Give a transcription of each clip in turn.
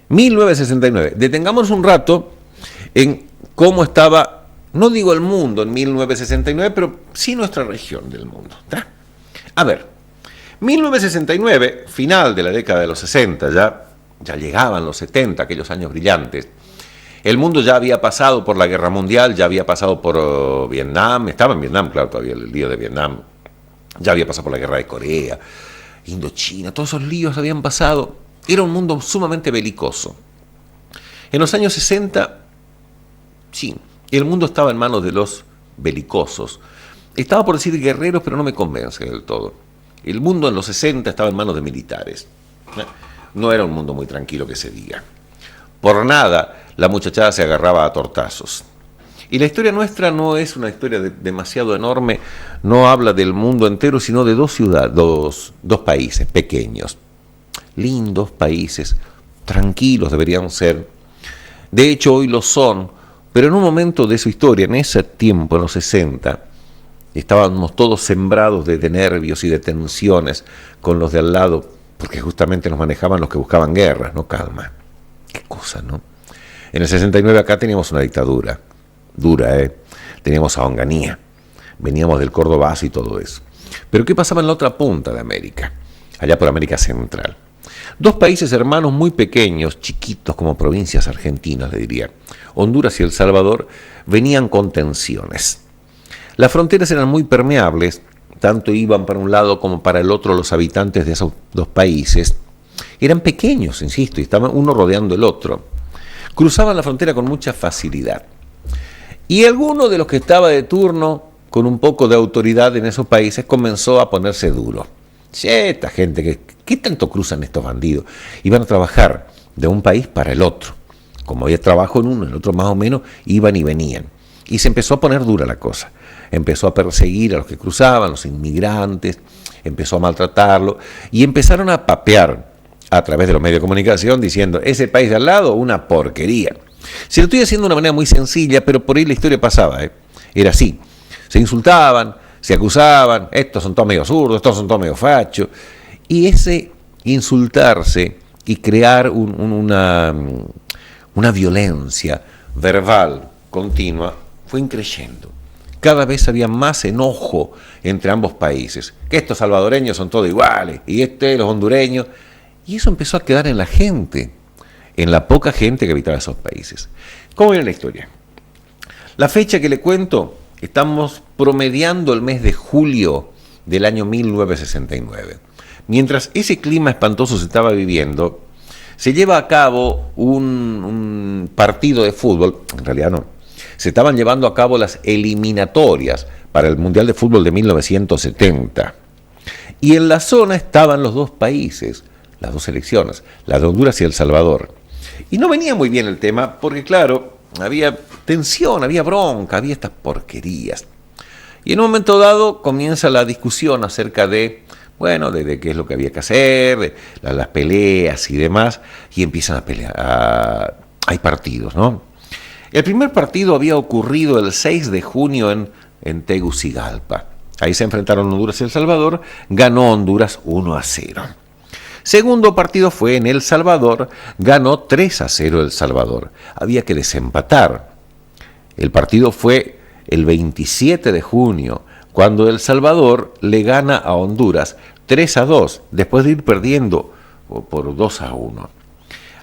1969. Detengámonos un rato en cómo estaba, no digo el mundo en 1969, pero sí nuestra región del mundo. ¿Tá? A ver, 1969, final de la década de los 60, ya llegaban los 70, aquellos años brillantes. El mundo ya había pasado por la Guerra Mundial, ya había pasado por Vietnam, estaba en Vietnam, claro, todavía el lío de Vietnam, ya había pasado por la Guerra de Corea, Indochina, todos esos líos habían pasado. Era un mundo sumamente belicoso. En los años 60, sí, el mundo estaba en manos de los belicosos. Estaba por decir guerreros, pero no me convence del todo. El mundo en los 60 estaba en manos de militares. No era un mundo muy tranquilo que se diga. Por nada, la muchachada se agarraba a tortazos. Y la historia nuestra no es una historia demasiado enorme, no habla del mundo entero, sino de dos ciudades, dos países pequeños. Lindos países, tranquilos deberían ser. De hecho, hoy lo son, pero en un momento de su historia, en ese tiempo, en los 60, estábamos todos sembrados de nervios y de tensiones con los de al lado, porque justamente nos manejaban los que buscaban guerras, no calma. Qué cosa, ¿no? En el 69 acá teníamos una dictadura, dura, teníamos a Onganía, veníamos del Cordobazo y todo eso. Pero ¿qué pasaba en la otra punta de América? Allá por América Central. Dos países hermanos muy pequeños, chiquitos como provincias argentinas, le diría. Honduras y El Salvador venían con tensiones. Las fronteras eran muy permeables, tanto iban para un lado como para el otro los habitantes de esos dos países. Eran pequeños, insisto, y estaban uno rodeando el otro. Cruzaban la frontera con mucha facilidad. Y alguno de los que estaba de turno, con un poco de autoridad en esos países, comenzó a ponerse duro. Che, esta gente, ¿qué tanto cruzan estos bandidos? Iban a trabajar de un país para el otro. Como había trabajo en uno, en el otro más o menos, iban y venían. Y se empezó a poner dura la cosa. Empezó a perseguir a los que cruzaban, los inmigrantes, empezó a maltratarlos, y empezaron a papear a través de los medios de comunicación diciendo, ese país de al lado, una porquería. Se lo estoy haciendo de una manera muy sencilla, pero por ahí la historia pasaba, Era así. Se insultaban, se acusaban, estos son todos medio zurdos, estos son todos medio fachos. Y ese insultarse y crear una violencia verbal continua fue increciendo. Cada vez había más enojo entre ambos países. Que estos salvadoreños son todos iguales, y los hondureños. Y eso empezó a quedar en la gente, en la poca gente que habitaba esos países. ¿Cómo viene la historia? La fecha que le cuento, estamos promediando el mes de julio del año 1969. Mientras ese clima espantoso se estaba viviendo, se lleva a cabo un partido de fútbol, en realidad no, se estaban llevando a cabo las eliminatorias para el Mundial de Fútbol de 1970. Y en la zona estaban los dos países, las dos selecciones, la de Honduras y El Salvador. Y no venía muy bien el tema porque, claro, había tensión, había bronca, había estas porquerías. Y en un momento dado comienza la discusión acerca de qué es lo que había que hacer, de las peleas y demás, y empiezan a pelear. Hay partidos, ¿no? El primer partido había ocurrido el 6 de junio en Tegucigalpa. Ahí se enfrentaron Honduras y El Salvador, ganó Honduras 1-0. Segundo partido fue en El Salvador, ganó 3-0 El Salvador. Había que desempatar. El partido fue el 27 de junio, cuando El Salvador le gana a Honduras 3-2, después de ir perdiendo por 2-1.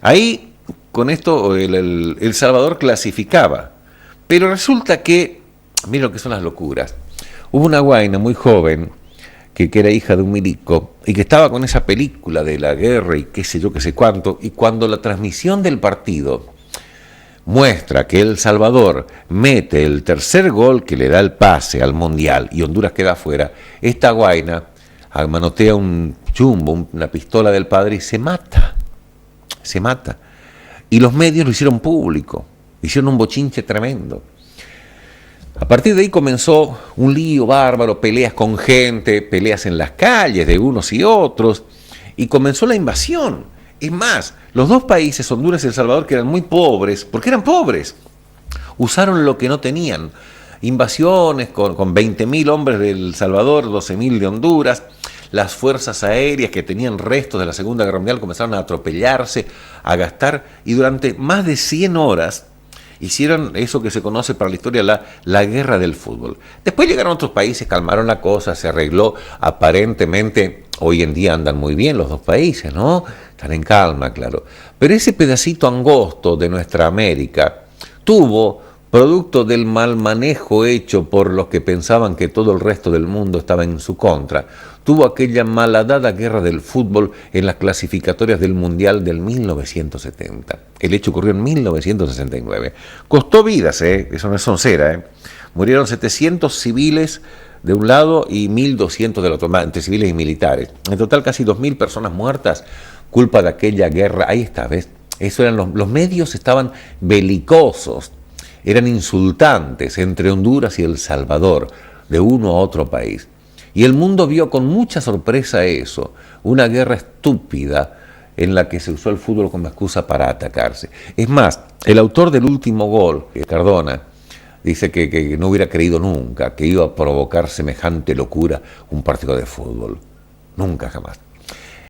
Ahí, con esto, El Salvador clasificaba. Pero resulta que, miren lo que son las locuras, hubo una guaina muy joven, que era hija de un milico, y que estaba con esa película de la guerra y qué sé yo, qué sé cuánto, y cuando la transmisión del partido muestra que El Salvador mete el tercer gol que le da el pase al Mundial y Honduras queda afuera, esta guaina manotea un chumbo, una pistola del padre y se mata. Y los medios lo hicieron público, hicieron un bochinche tremendo. A partir de ahí comenzó un lío bárbaro, peleas con gente, peleas en las calles de unos y otros, y comenzó la invasión. Es más, los dos países, Honduras y El Salvador, que eran muy pobres, porque eran pobres, usaron lo que no tenían. Invasiones con 20.000 hombres de El Salvador, 12.000 de Honduras. las fuerzas aéreas que tenían restos de la Segunda Guerra Mundial comenzaron a atropellarse, a gastar, y durante más de 100 horas hicieron eso que se conoce para la historia la guerra del fútbol. Después llegaron otros países, calmaron la cosa, se arregló, aparentemente hoy en día andan muy bien los dos países, ¿no? Están en calma, claro. Pero ese pedacito angosto de nuestra América tuvo, producto del mal manejo hecho por los que pensaban que todo el resto del mundo estaba en su contra, tuvo aquella malhadada guerra del fútbol en las clasificatorias del Mundial del 1970. El hecho ocurrió en 1969. Costó vidas, eso no es soncera. Murieron 700 civiles de un lado y 1.200 del otro, entre civiles y militares. En total casi 2.000 personas muertas, culpa de aquella guerra. Ahí está, ¿ves? Eso eran los medios estaban belicosos, eran insultantes entre Honduras y El Salvador, de uno a otro país. Y el mundo vio con mucha sorpresa eso, una guerra estúpida en la que se usó el fútbol como excusa para atacarse. Es más, el autor del último gol, Cardona, dice que no hubiera creído nunca que iba a provocar semejante locura un partido de fútbol. Nunca, jamás.